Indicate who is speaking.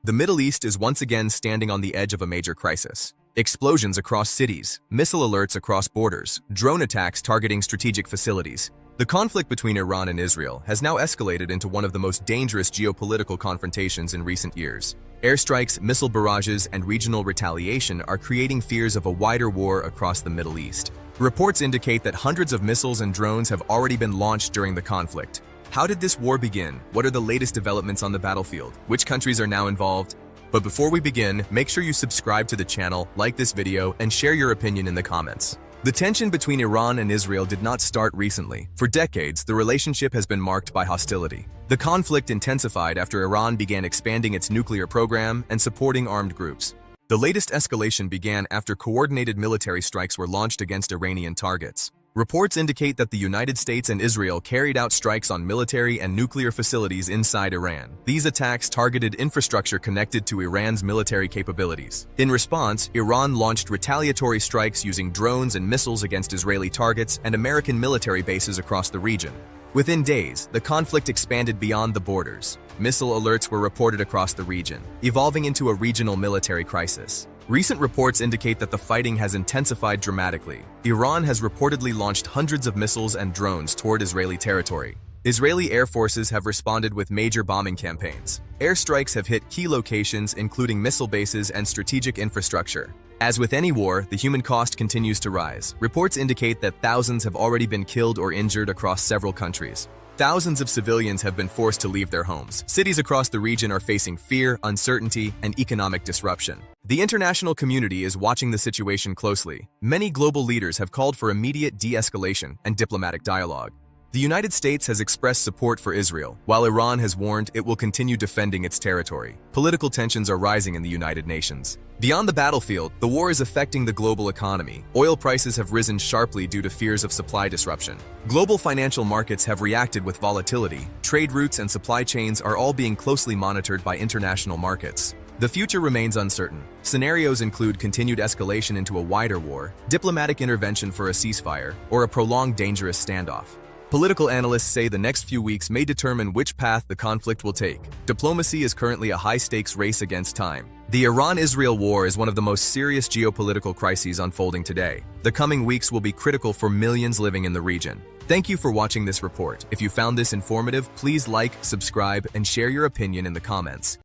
Speaker 1: The Middle East is once again standing on the edge of a major crisis. Explosions across cities, missile alerts across borders, drone attacks targeting strategic facilities. The conflict between Iran and Israel has now escalated into one of the most dangerous geopolitical confrontations in recent years. Airstrikes, missile barrages, and regional retaliation are creating fears of a wider war across the Middle East. Reports indicate that hundreds of missiles and drones have already been launched during the conflict. How did this war begin? What are the latest developments on the battlefield? Which countries are now involved? But before we begin, make sure you subscribe to the channel, like this video, and share your opinion in the comments. The tension between Iran and Israel did not start recently. For decades, the relationship has been marked by hostility. The conflict intensified after Iran began expanding its nuclear program and supporting armed groups. The latest escalation began after coordinated military strikes were launched against Iranian targets. Reports indicate that the United States and Israel carried out strikes on military and nuclear facilities inside Iran. These attacks targeted infrastructure connected to Iran's military capabilities. In response, Iran launched retaliatory strikes using drones and missiles against Israeli targets and American military bases across the region. Within days, the conflict expanded beyond the borders. Missile alerts were reported across the region, evolving into a regional military crisis. Recent reports indicate that the fighting has intensified dramatically. Iran has reportedly launched hundreds of missiles and drones toward Israeli territory. Israeli air forces have responded with major bombing campaigns. Airstrikes have hit key locations, including missile bases and strategic infrastructure. As with any war, the human cost continues to rise. Reports indicate that thousands have already been killed or injured across several countries. Thousands of civilians have been forced to leave their homes. Cities across the region are facing fear, uncertainty, and economic disruption. The international community is watching the situation closely. Many global leaders have called for immediate de-escalation and diplomatic dialogue. The United States has expressed support for Israel, while Iran has warned it will continue defending its territory. Political tensions are rising in the United Nations. Beyond the battlefield, the war is affecting the global economy. Oil prices have risen sharply due to fears of supply disruption. Global financial markets have reacted with volatility. Trade routes and supply chains are all being closely monitored by international markets. The future remains uncertain. Scenarios include continued escalation into a wider war, diplomatic intervention for a ceasefire, or a prolonged dangerous standoff. Political analysts say the next few weeks may determine which path the conflict will take. Diplomacy is currently a high-stakes race against time. The Iran-Israel war is one of the most serious geopolitical crises unfolding today. The coming weeks will be critical for millions living in the region. Thank you for watching this report. If you found this informative, please like, subscribe, and share your opinion in the comments.